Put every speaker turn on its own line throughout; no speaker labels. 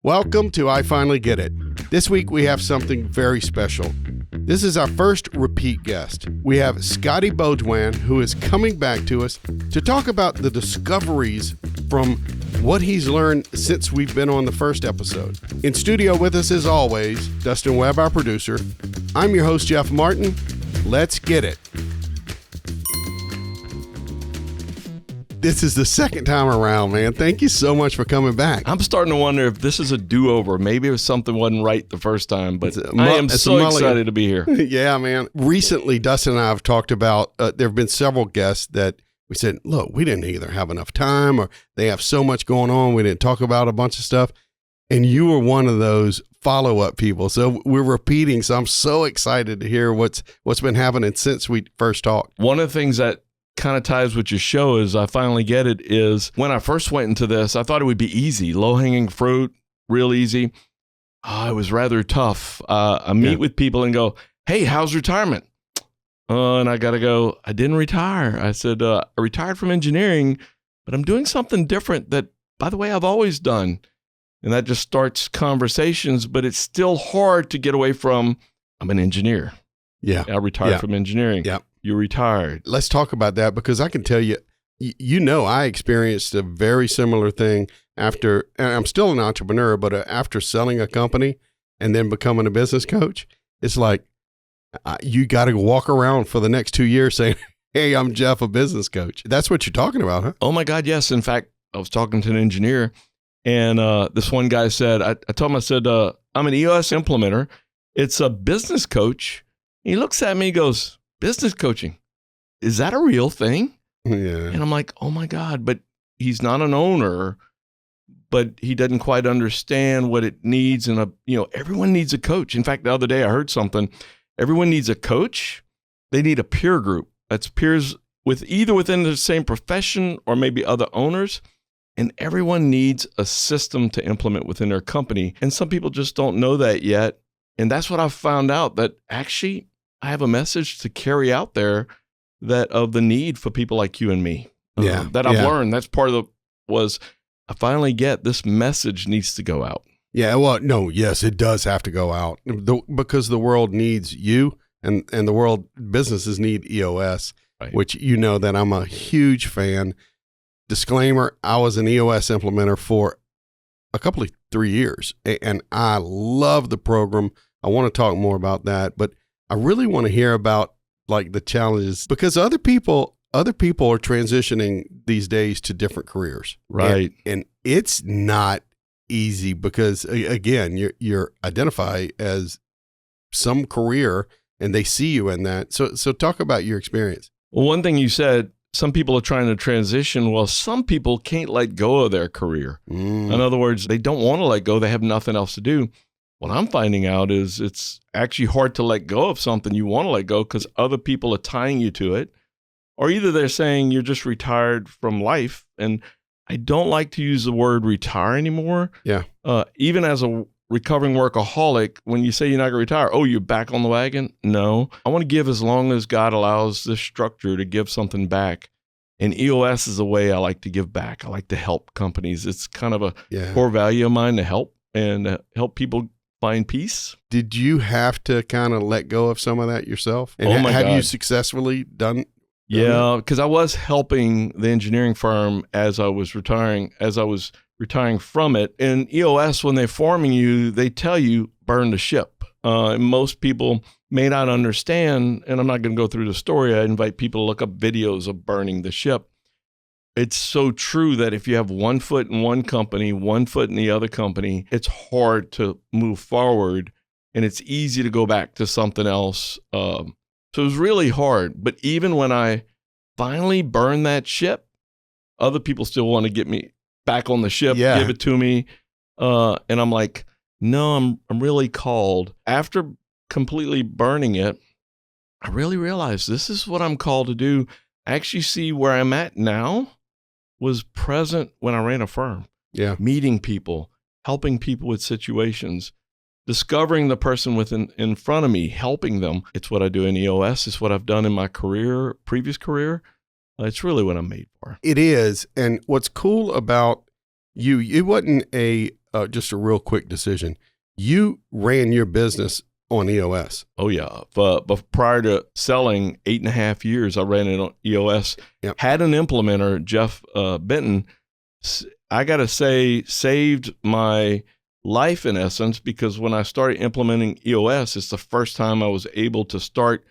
Welcome to I Finally Get It. This week we have something very special. This is our first repeat guest. We have Scotty Baudoin, who is coming back to us to talk about the discoveries from what he's learned since we've been on the first episode. In studio with us as always, Dustin Webb, our producer. I'm your host, Jeff Martin. Let's get it. This is the second time around, man. Thank you so much for coming back.
I'm starting to wonder if this is a do-over. Maybe if something wasn't right the first time, but I am so excited to be here.
Yeah, man. Recently, Dustin and I have talked about, there have been several guests that we said, look, we didn't either have enough time or they have so much going on. We didn't talk about a bunch of stuff. And you were one of those follow-up people. So we're repeating. So I'm so excited to hear what's been happening since we first talked.
One of the things that kind of ties with your show is I Finally Get It is when I first went into this, I thought it would be easy, low-hanging fruit, real easy. It was rather tough. I meet with people and go, hey, how's retirement? And I got to go, I didn't retire. I said, I retired from engineering, but I'm doing something different that, by the way, I've always done. And that just starts conversations, but it's still hard to get away from, I'm an engineer.
Yeah.
I retired from engineering.
Yeah.
You retired.
Let's talk about that because I can tell you, I experienced a very similar thing after, and I'm still an entrepreneur, but after selling a company and then becoming a business coach, it's like you got to walk around for the next 2 years saying, hey, I'm Jeff, a business coach. That's what you're talking about, huh?
Oh, my God, yes. In fact, I was talking to an engineer, and this one guy said, I told him, I said, I'm an EOS implementer. It's a business coach. He looks at me, he goes, business coaching, is that a real thing?
Yeah.
And I'm like, oh my God, but he's not an owner, but he doesn't quite understand what it needs. And, everyone needs a coach. In fact, the other day I heard something, everyone needs a coach. They need a peer group. That's peers within the same profession or maybe other owners. And everyone needs a system to implement within their company. And some people just don't know that yet. And that's what I've found out, that actually I have a message to carry out there that of the need for people like you and me. That I've learned. That's part of I finally get this message needs to go out.
Yeah, well, no, yes, it does have to go out because the world needs you and the world businesses need EOS, right. Which that I'm a huge fan. Disclaimer, I was an EOS implementer for a couple of 3 years and I love the program. I want to talk more about that, but I really want to hear about like the challenges because other people are transitioning these days to different careers.
Right.
And it's not easy because again, you're identify as some career and they see you in that. So talk about your experience.
Well, one thing you said, some people are trying to transition. Well, some people can't let go of their career. In other words, they don't want to let go. They have nothing else to do. What I'm finding out is it's actually hard to let go of something you want to let go because other people are tying you to it. Or either they're saying you're just retired from life. And I don't like to use the word retire anymore.
Yeah.
Even as a recovering workaholic, when you say you're not going to retire, oh, you're back on the wagon? No. I want to give as long as God allows this structure to give something back. And EOS is a way I like to give back. I like to help companies. It's kind of a core value of mine to help and help people find peace.
Did you have to kind of let go of some of that yourself? And have you successfully done
Yeah, because I was helping the engineering firm as I was retiring from it. And EOS, when they're forming you, they tell you, burn the ship. And most people may not understand, and I'm not going to go through the story. I invite people to look up videos of burning the ship. It's so true that if you have 1 foot in one company, 1 foot in the other company, it's hard to move forward and it's easy to go back to something else. So it was really hard. But even when I finally burned that ship, other people still want to get me back on the ship, give it to me. And I'm like, no, I'm really called. After completely burning it, I really realized this is what I'm called to do. I actually see where I'm at now was present when I ran a firm.
Yeah.
Meeting people, helping people with situations, discovering the person in front of me, helping them. It's what I do in EOS. It's what I've done in my previous career. It's really what I'm made for.
It is. And what's cool about you, it wasn't a just a real quick decision. You ran your business on EOS.
Oh, yeah. But prior to selling 8.5 years, I ran it on EOS.
Yep.
Had an implementer, Jeff Benton, I got to say, saved my life in essence, because when I started implementing EOS, it's the first time I was able to start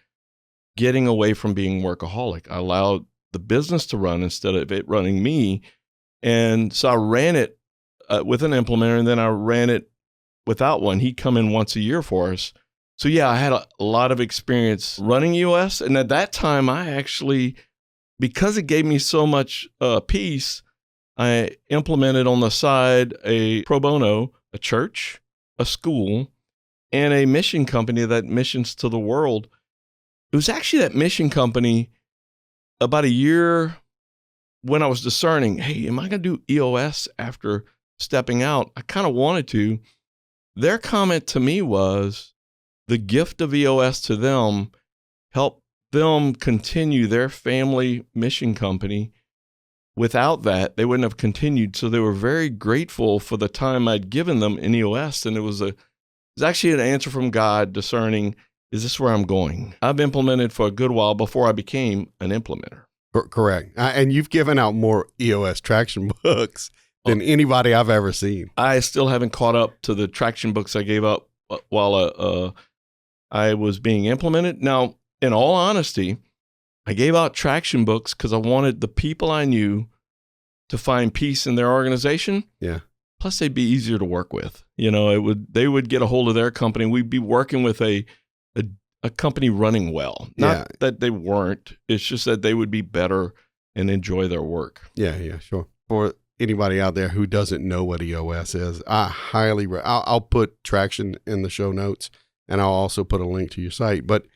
getting away from being workaholic. I allowed the business to run instead of it running me. And so I ran it with an implementer, and then I ran it without one. He'd come in once a year for us. So yeah, I had a lot of experience running EOS. And at that time, I actually, because it gave me so much peace, I implemented on the side a pro bono, a church, a school, and a mission company that missions to the world. It was actually that mission company about a year when I was discerning, hey, am I going to do EOS after stepping out? I kind of wanted to. Their comment to me was the gift of EOS to them helped them continue their family mission company. Without that, they wouldn't have continued. So they were very grateful for the time I'd given them in EOS. And it was actually an answer from God discerning, is this where I'm going? I've implemented for a good while before I became an implementer.
Correct. And you've given out more EOS traction books than anybody I've ever seen.
I still haven't caught up to the traction books I gave up while I was being implemented. Now, in all honesty, I gave out traction books because I wanted the people I knew to find peace in their organization.
Yeah.
Plus, they'd be easier to work with. You know, they would get a hold of their company. We'd be working with a company running well. Not that they weren't. It's just that they would be better and enjoy their work.
Yeah, sure. For anybody out there who doesn't know what EOS is, I highly I'll put traction in the show notes, and I'll also put a link to your site. But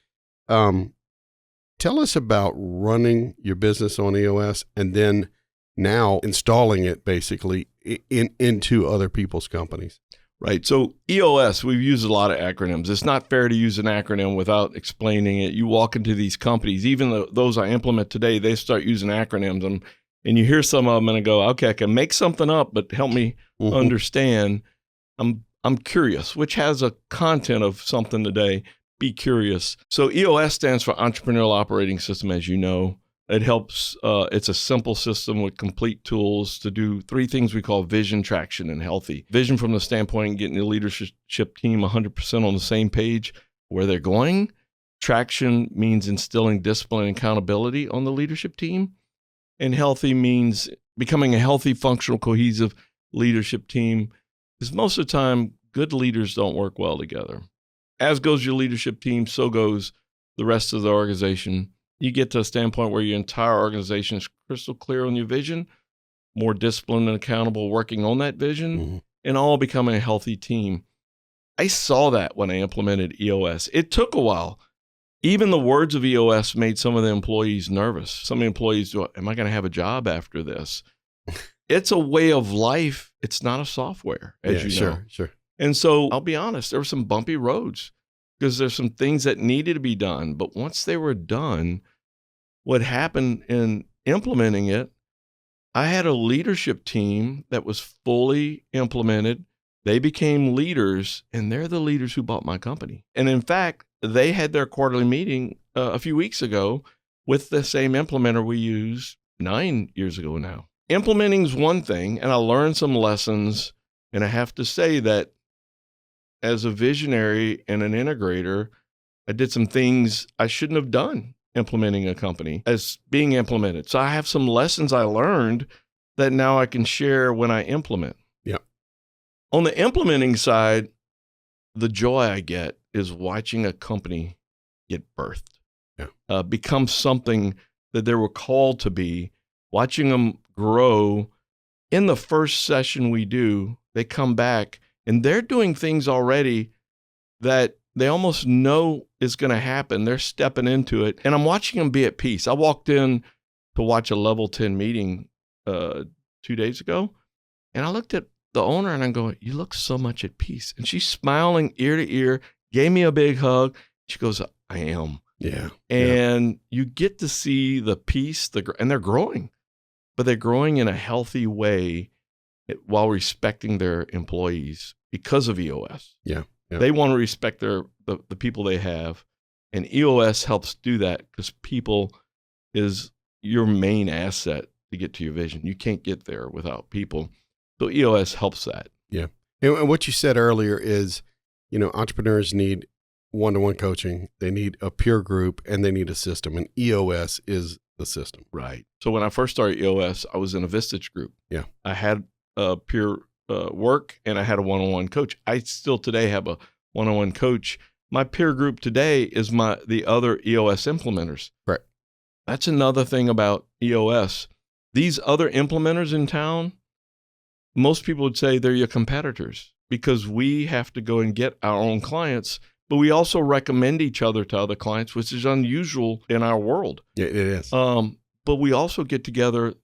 tell us about running your business on EOS and then now installing it basically into other people's companies.
Right. So EOS, we've used a lot of acronyms. It's not fair to use an acronym without explaining it. You walk into these companies, even those I implement today, they start using acronyms, and you hear some of them and go, okay, I can make something up, but help me understand. I'm curious, which has a content of something today. Be curious. So EOS stands for Entrepreneurial Operating System, as you know. It helps, it's a simple system with complete tools to do 3 things we call vision, traction, and healthy. Vision from the standpoint of getting the leadership team 100% on the same page where they're going. Traction means instilling discipline and accountability on the leadership team. And healthy means becoming a healthy, functional, cohesive leadership team. Because most of the time, good leaders don't work well together. As goes your leadership team, so goes the rest of the organization. You get to a standpoint where your entire organization is crystal clear on your vision, more disciplined and accountable working on that vision, and all becoming a healthy team. I saw that when I implemented EOS. It took a while. Even the words of EOS made some of the employees nervous. Some employees do, am I going to have a job after this? It's a way of life. It's not a software, as you know. Sure. And so I'll be honest, there were some bumpy roads because there's some things that needed to be done. But once they were done, what happened in implementing it, I had a leadership team that was fully implemented. They became leaders, and they're the leaders who bought my company. And in fact, they had their quarterly meeting a few weeks ago with the same implementer we used 9 years ago now. Implementing is one thing, and I learned some lessons, and I have to say that as a visionary and an integrator, I did some things I shouldn't have done implementing a company as being implemented. So I have some lessons I learned that now I can share when I implement.
Yep.
On the implementing side, the joy I get is watching a company get birthed, become something that they were called to be, watching them grow. In the first session we do, they come back and they're doing things already that they almost know is going to happen. They're stepping into it. And I'm watching them be at peace. I walked in to watch a level 10 meeting 2 days ago, and I looked at the owner and I go, you look so much at peace. And she's smiling ear to ear, gave me a big hug. She goes, I am.
Yeah.
And you get to see the peace, and they're growing, but they're growing in a healthy way. while respecting their employees because of EOS.
Yeah.
They want to respect the people they have, and EOS helps do that because people is your main asset to get to your vision. You can't get there without people. So EOS helps that.
Yeah. And what you said earlier is, entrepreneurs need one-to-one coaching. They need a peer group, and they need a system. And EOS is the system.
Right. So when I first started EOS, I was in a Vistage group.
Yeah.
I had peer work, and I had a one-on-one coach. I still today have a one-on-one coach. My peer group today is the other EOS implementers.
Right.
That's another thing about EOS. These other implementers in town, most people would say they're your competitors because we have to go and get our own clients, but we also recommend each other to other clients, which is unusual in our world.
Yeah, it is.
But we also get together,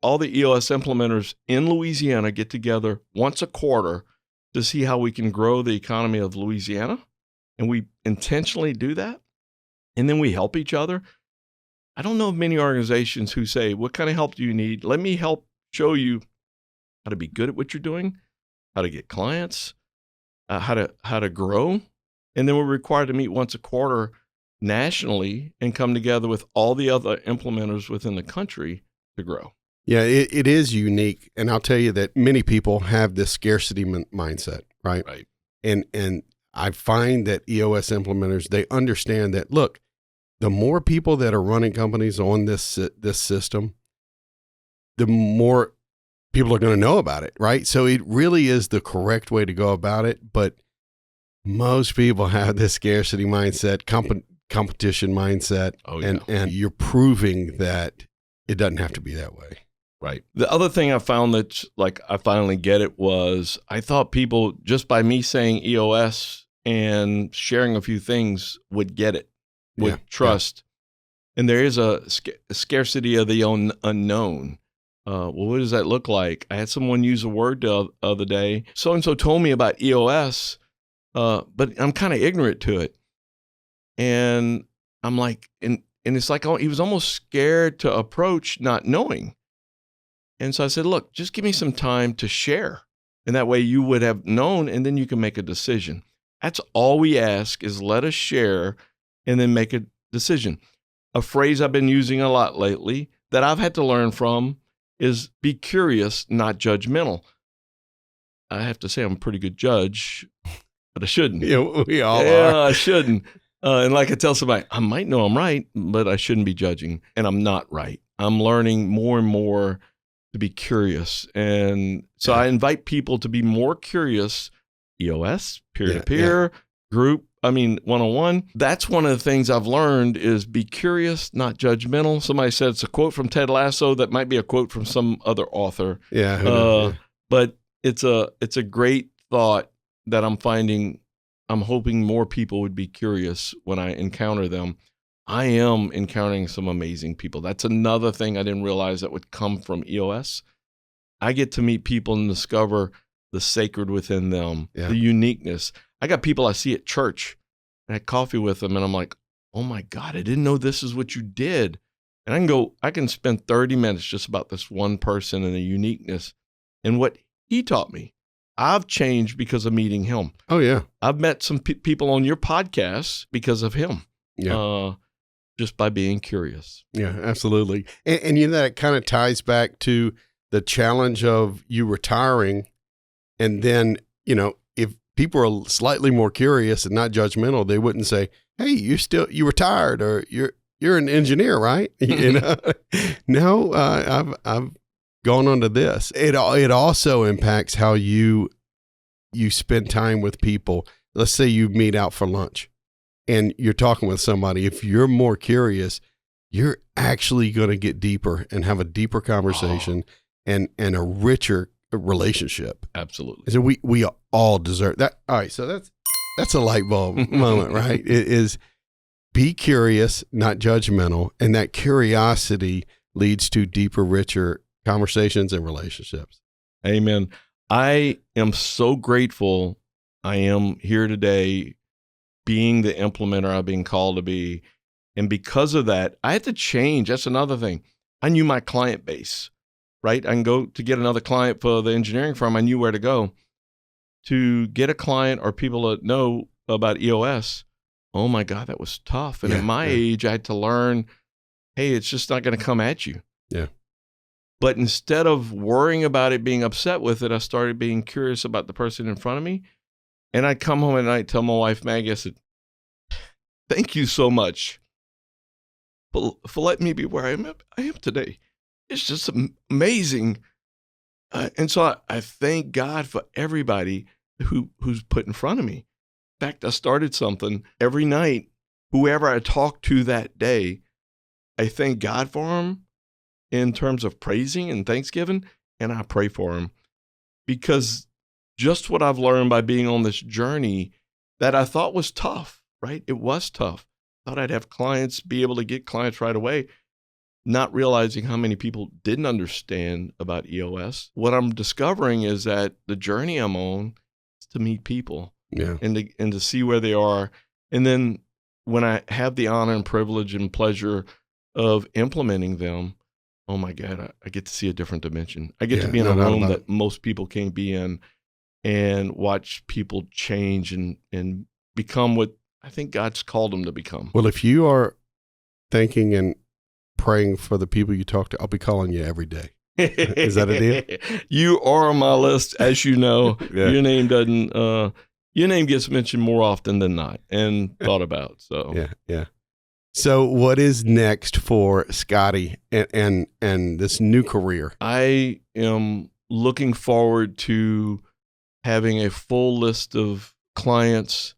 all the EOS implementers in Louisiana get together once a quarter to see how we can grow the economy of Louisiana. And we intentionally do that. And then we help each other. I don't know of many organizations who say, what kind of help do you need? Let me help show you how to be good at what you're doing, how to get clients, how to grow. And then we're required to meet once a quarter nationally and come together with all the other implementers within the country to grow.
Yeah, it is unique. And I'll tell you that many people have this scarcity mindset, right?
Right.
And I find that EOS implementers, they understand that, look, the more people that are running companies on this system, the more people are going to know about it, right? So it really is the correct way to go about it. But most people have this scarcity mindset, competition mindset, and you're proving that it doesn't have to be that way.
Right. The other thing I found that I finally get it was I thought people, just by me saying EOS and sharing a few things, would get it, would trust. Yeah. And there is a scarcity of the unknown. Well, what does that look like? I had someone use a word the other day. So-and-so told me about EOS, but I'm kind of ignorant to it. And I'm like, and it's like he was almost scared to approach not knowing. And so I said, look, just give me some time to share. And that way you would have known, and then you can make a decision. That's all we ask is let us share and then make a decision. A phrase I've been using a lot lately that I've had to learn from is be curious, not judgmental. I have to say I'm a pretty good judge, but I shouldn't.
Yeah, we all are.
I shouldn't. And like I tell somebody, I might know I'm right, but I shouldn't be judging. And I'm not right. I'm learning more and more to be curious. And so I invite people to be more curious, EOS, peer-to-peer, group, one-on-one. That's one of the things I've learned is be curious, not judgmental. Somebody said it's a quote from Ted Lasso. That might be a quote from some other author.
Yeah.
But it's a great thought that I'm finding. I'm hoping more people would be curious when I encounter them. I am encountering some amazing people. That's another thing I didn't realize that would come from EOS. I get to meet people and discover the sacred within them, the uniqueness. I got people I see at church, and I had coffee with them, and I'm like, oh my God, I didn't know this is what you did. And I can spend 30 minutes just about this one person and the uniqueness and what he taught me. I've changed because of meeting him.
Oh, yeah.
I've met some people on your podcast because of him.
Yeah.
Just by being curious.
Yeah, absolutely. And that kind of ties back to the challenge of you retiring. And then, if people are slightly more curious and not judgmental, they wouldn't say, hey, you retired, or you're an engineer, right? No, I've gone on to this. It also impacts how you spend time with people. Let's say you meet out for lunch and you're talking with somebody. If you're more curious, you're actually going to get deeper and have a deeper conversation and a richer relationship.
Absolutely.
So we all deserve that. All right. So that's a light bulb moment, right? It is be curious, not judgmental. And that curiosity leads to deeper, richer conversations and relationships.
Amen. I am so grateful I am here today being the implementer I've been called to be. And because of that, I had to change. That's another thing. I knew my client base. right? I can go to get another client for the engineering firm. I knew where to go. To get a client or people that know about EOS, oh my God, that was tough. And at my age, I had to learn, hey, it's just not going to come at you.
Yeah.
But instead of worrying about it, being upset with it, I started being curious about the person in front of me. And I'd come home at night, tell my wife, Maggie, I said, thank you so much for letting me be where I am today. It's just amazing. And so I thank God for everybody who's put in front of me. In fact, I started something every night. Whoever I talked to that day, I thank God for them in terms of praising and thanksgiving, and I pray for them. Because just what I've learned by being on this journey that I thought was tough, right? It was tough. I thought I'd have clients, be able to get clients right away, not realizing how many people didn't understand about EOS. What I'm discovering is that the journey I'm on is to meet people and to see where they are. And then when I have the honor and privilege and pleasure of implementing them, oh my God, I get to see a different dimension. I get to be in a room that most people can't be in and watch people change and become what I think God's called them to become.
Well, if you are thinking and praying for the people you talk to, I'll be calling you every day. Is that a deal?
You are on my list, as you know. Your name doesn't. Your name gets mentioned more often than not and thought about. So
yeah. So, what is next for Scotty and this new career?
I am looking forward to having a full list of clients.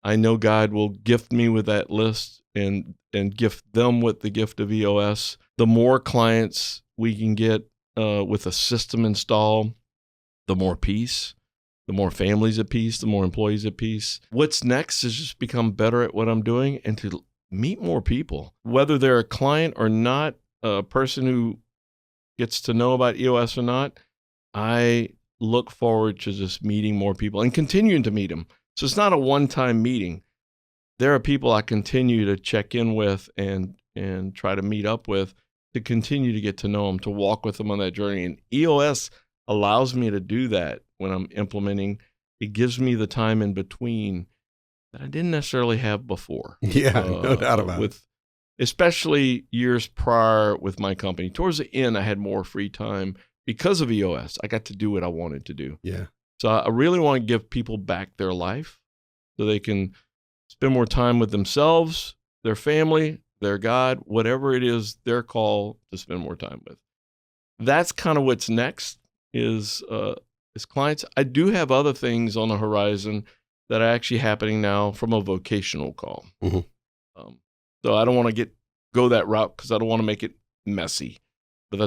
I know God will gift me with that list and gift them with the gift of EOS. The more clients we can get with a system installed, the more peace, the more families at peace, the more employees at peace. What's next is just become better at what I'm doing and to meet more people, whether they're a client or not, a person who gets to know about EOS or not. I look forward to just meeting more people and continuing to meet them. So it's not a one-time meeting. There are people I continue to check in with and try to meet up with to continue to get to know them, to walk with them on that journey. And EOS allows me to do that when I'm implementing. It gives me the time in between that I didn't necessarily have before.
Yeah, no doubt about it.
Especially years prior with my company. Towards the end, I had more free time because of EOS. I got to do what I wanted to do.
Yeah.
So I really want to give people back their life so they can spend more time with themselves, their family, their God, whatever it is their call to spend more time with. That's kind of what's next is clients. I do have other things on the horizon that are actually happening now from a vocational call.
Mm-hmm.
So I don't want to go that route because I don't want to make it messy. But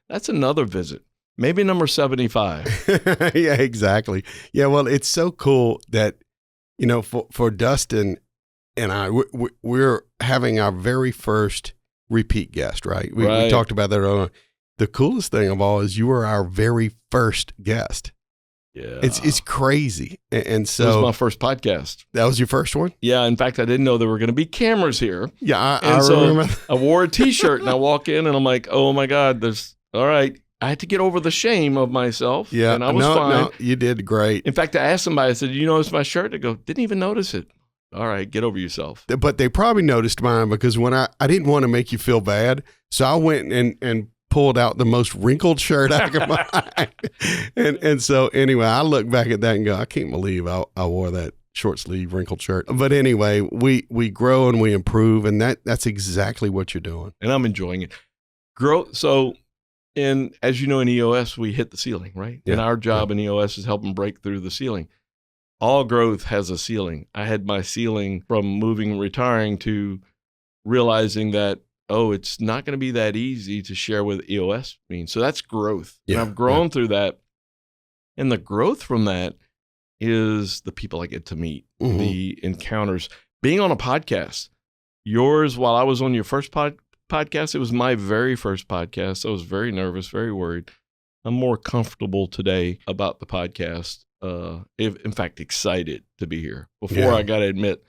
that's another visit. Maybe number 75.
Yeah, exactly. Yeah, well, it's so cool that, for Dustin and I, we're having our very first repeat guest, right? We talked about that earlier. The coolest thing of all is you were our very first guest.
Yeah.
It's crazy. And so.
It was my first podcast.
That was your first one?
Yeah. In fact, I didn't know there were going to be cameras here.
Yeah, I remember.
I wore a t-shirt and I walk in and I'm like, oh my God, all right. I had to get over the shame of myself. Yeah. And I was fine. No,
you did great.
In fact, I asked somebody, I said, you notice my shirt? They go, didn't even notice it. All right, get over yourself.
But they probably noticed mine because when I didn't want to make you feel bad. So I went and pulled out the most wrinkled shirt I could find. and so anyway, I look back at that and go, I can't believe I wore that short sleeve wrinkled shirt. But anyway, we grow and we improve, and that's exactly what you're doing.
And I'm enjoying it. So as you know, in EOS, we hit the ceiling, right? Yeah. And our job in EOS is helping break through the ceiling. All growth has a ceiling. I had my ceiling from moving and retiring to realizing that, it's not going to be that easy to share what EOS means. So that's growth. Yeah. And I've grown through that. And the growth from that is the people I get to meet, mm-hmm. the encounters. Being on a podcast, yours, while I was on your first podcast, it was my very first podcast. I was very nervous, very worried. I'm more comfortable today about the podcast. In fact, excited to be here. Before, I got to admit,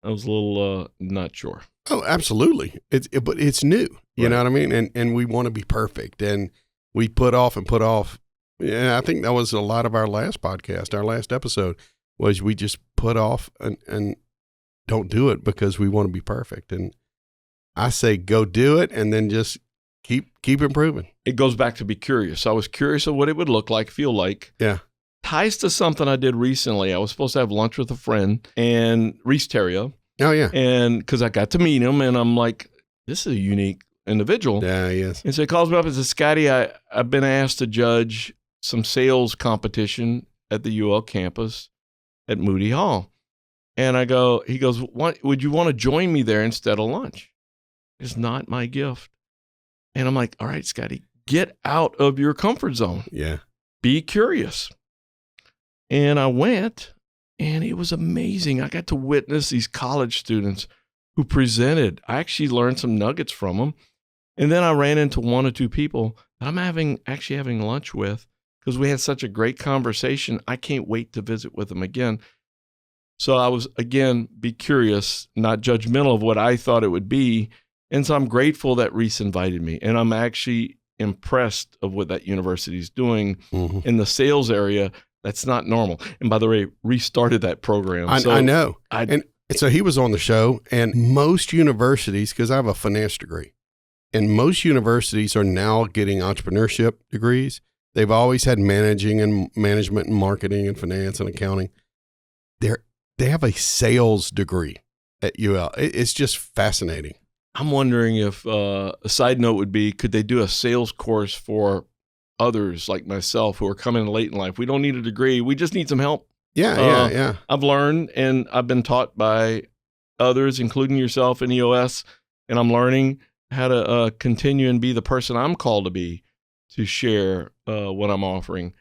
I was a little not sure.
Oh, absolutely. But it's new. You know what I mean? And we want to be perfect. And we put off and put off. Yeah, I think that was a lot of our last podcast. Our last episode was we just put off and don't do it because we want to be perfect. And I say go do it and then just keep improving.
It goes back to be curious. I was curious of what it would look like, feel like.
Yeah.
Ties to something I did recently. I was supposed to have lunch with a friend, and Reese Terrio.
Oh, yeah.
And because I got to meet him, and I'm like, this is a unique individual.
Yeah, he is.
And so he calls me up and says, Scotty, I've been asked to judge some sales competition at the UL campus at Moody Hall. And he goes, would you want to join me there instead of lunch? It's not my gift. And I'm like, all right, Scotty, get out of your comfort zone.
Yeah.
Be curious. And I went, and it was amazing. I got to witness these college students who presented. I actually learned some nuggets from them. And then I ran into one or two people that I'm actually having lunch with because we had such a great conversation. I can't wait to visit with them again. So I was, again, be curious, not judgmental of what I thought it would be. And so I'm grateful that Reese invited me. And I'm actually impressed of what that university is doing in the sales area. That's not normal. And by the way, Reese started that program.
I know. And so he was on the show, and most universities, because I have a finance degree, and most universities are now getting entrepreneurship degrees. They've always had management and marketing and finance and accounting. They have a sales degree at UL. It's just fascinating.
I'm wondering if a side note would be, could they do a sales course for others like myself who are coming late in life? We don't need a degree. We just need some help.
Yeah.
I've learned, and I've been taught by others, including yourself in EOS, and I'm learning how to continue and be the person I'm called to be, to share what I'm offering,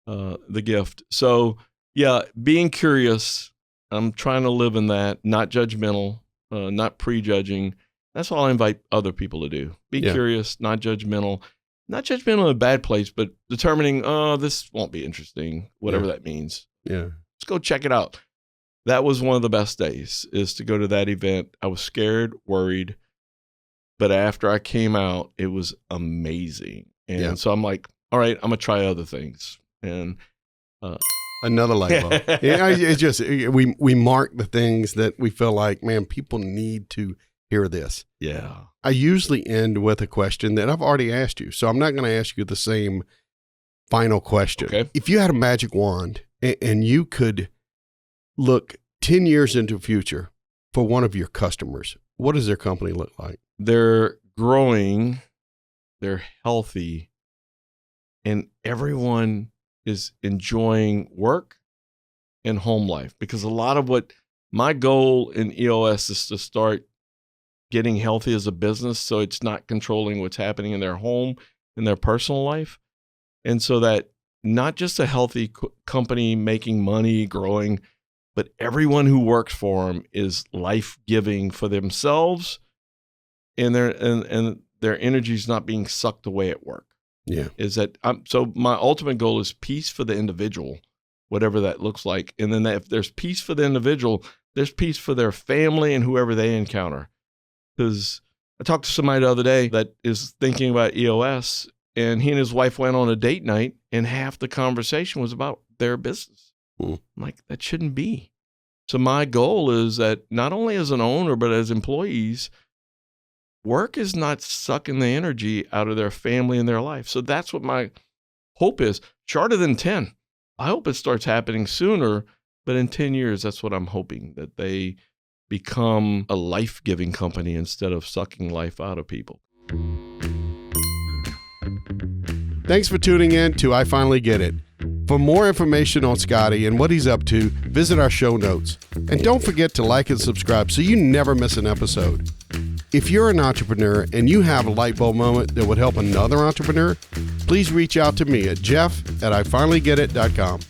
the gift. So, yeah, being curious. I'm trying to live in that, not judgmental, not prejudging. That's all I invite other people to do. Be curious, not judgmental. Not judgmental in a bad place, but determining, this won't be interesting, whatever that means.
Yeah.
Let's go check it out. That was one of the best days, is to go to that event. I was scared, worried, but after I came out, it was amazing. And so I'm like, all right, I'm going to try other things. And
another light bulb. It's just, we mark the things that we feel like, man, people need to hear this.
Yeah.
I usually end with a question that I've already asked you, so I'm not going to ask you the same final question.
Okay.
If you had a magic wand and you could look 10 years into the future for one of your customers, what does their company look like?
They're growing, they're healthy, and everyone is enjoying work and home life. Because a lot of what my goal in EOS is to start getting healthy as a business, so it's not controlling what's happening in their home, in their personal life. And so that not just a healthy company making money, growing, but everyone who works for them is life-giving for themselves, and their energy is not being sucked away at work.
Yeah.
Is that so my ultimate goal is peace for the individual, whatever that looks like. And then if there's peace for the individual, there's peace for their family and whoever they encounter. Because I talked to somebody the other day that is thinking about EOS, and he and his wife went on a date night, and half the conversation was about their business. I'm like, that shouldn't be. So my goal is that not only as an owner, but as employees, work is not sucking the energy out of their family and their life. So that's what my hope is. Shorter than 10. I hope it starts happening sooner, but in 10 years, that's what I'm hoping, that they become a life-giving company instead of sucking life out of people.
Thanks for tuning in to I Finally Get It. For more information on Scotty and what he's up to, visit our show notes. And don't forget to like and subscribe so you never miss an episode. If you're an entrepreneur and you have a light bulb moment that would help another entrepreneur, please reach out to me at jeff@ifinallygetit.com.